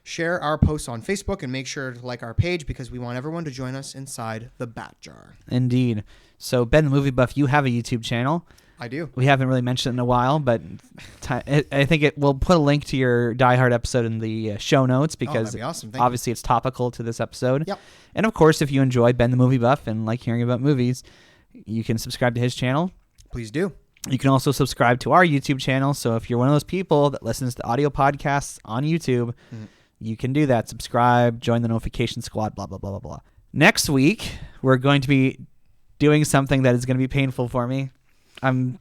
Share our posts on Facebook and make sure to like our page because we want everyone to join us inside the Bat Jar. Indeed. So, Ben the Movie Buff, you have a YouTube channel. I do. We haven't really mentioned it in a while, but I think we'll put a link to your Die Hard episode in the show notes because that'd be awesome. obviously it's topical to this episode. Yep. And of course, if you enjoy Ben the Movie Buff and like hearing about movies, you can subscribe to his channel. Please do. You can also subscribe to our YouTube channel. So if you're one of those people that listens to audio podcasts on YouTube, you can do that. Subscribe, join the notification squad, blah, blah, blah, blah, blah. Next week, we're going to be doing something that is going to be painful for me. I'm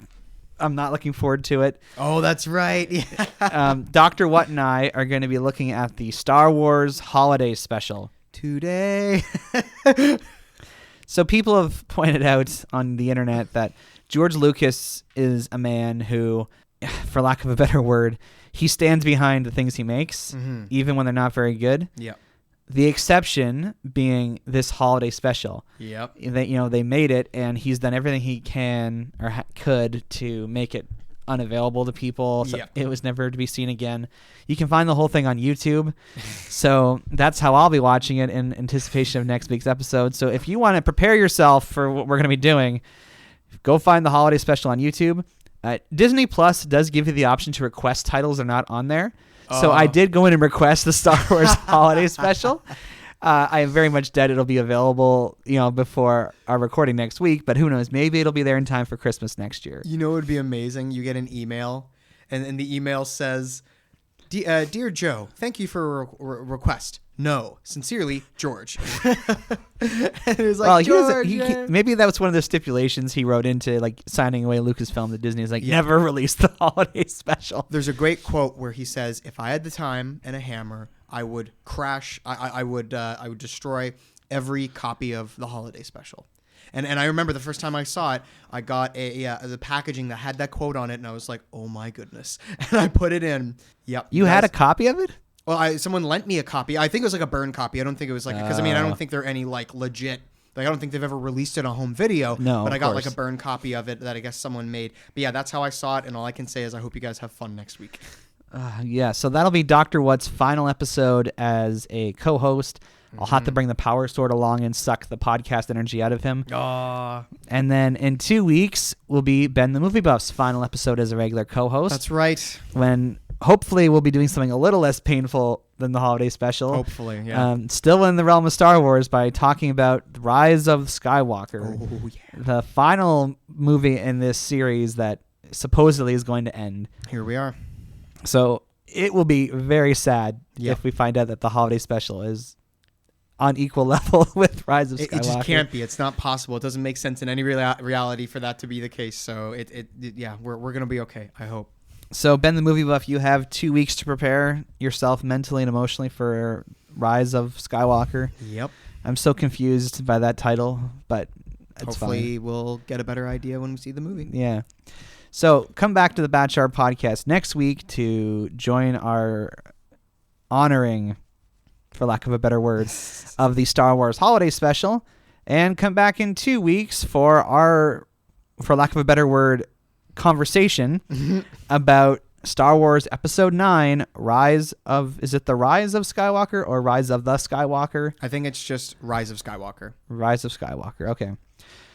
not looking forward to it. Oh, that's right. Yeah. Dr. What and I are going to be looking at the Star Wars Holiday Special. Today. So people have pointed out on the internet that George Lucas is a man who, for lack of a better word, he stands behind the things he makes, even when they're not very good. Yep. The exception being this holiday special. Yep. They made it, and he's done everything he can or could to make it unavailable to people. So it was never to be seen again. You can find the whole thing on YouTube. So that's how I'll be watching it in anticipation of next week's episode. So if you want to prepare yourself for what we're going to be doing, go find the holiday special on YouTube. Disney Plus does give you the option to request titles that are not on there. So I did go in and request the Star Wars holiday special. I am very much doubt it'll be available, before our recording next week. But who knows? Maybe it'll be there in time for Christmas next year. You know, it would be amazing. You get an email, And the email says, Dear Joe, thank you for a request. No, sincerely, George. And it was like, George, maybe that was one of the stipulations he wrote into like signing away Lucasfilm to Disney. Is like never release the holiday special. There's a great quote where he says, "If I had the time and a hammer, I would crash. I would destroy every copy of the holiday special." And I remember the first time I saw it, I got the packaging that had that quote on it, and I was like, "Oh my goodness!" And I put it in. Yep. You had a copy of it? Well, someone lent me a copy. I think it was like a burn copy. I don't think it was like because I don't think they're any like legit. Like I don't think they've ever released it on home video. No, but I got course. like a burn copy of it that I guess someone made. But yeah, that's how I saw it, and all I can say is I hope you guys have fun next week. Yeah, so that'll be Dr. What's final episode as a co-host. I'll have to bring the power sword along and suck the podcast energy out of him. And then in 2 weeks will be Ben the Movie Buff's final episode as a regular co-host. That's right. When hopefully we'll be doing something a little less painful than the holiday special. Hopefully, yeah. Still in the realm of Star Wars by talking about the Rise of Skywalker. Oh, yeah. The final movie in this series that supposedly is going to end. Here we are. So it will be very sad if we find out that the holiday special is on equal level with Rise of Skywalker. It just can't be. It's not possible. It doesn't make sense in any reality for that to be the case. So we're gonna be okay. I hope. So Ben the Movie Buff, you have 2 weeks to prepare yourself mentally and emotionally for Rise of Skywalker. Yep. I'm so confused by that title, but hopefully we'll get a better idea when we see the movie. Yeah. So come back to the Bad Sharp podcast next week to join our honoring, for lack of a better word, of the Star Wars holiday special, and come back in 2 weeks for our, for lack of a better word, conversation about Star Wars Episode 9, Rise of, is it the Rise of Skywalker or Rise of the Skywalker? I think it's just Rise of Skywalker. Rise of Skywalker, okay.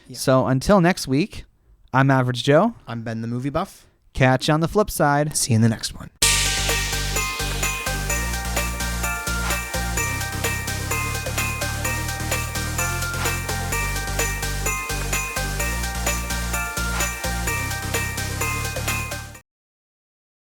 Yeah. So until next week, I'm Average Joe. I'm Ben the Movie Buff. Catch you on the flip side. See you in the next one.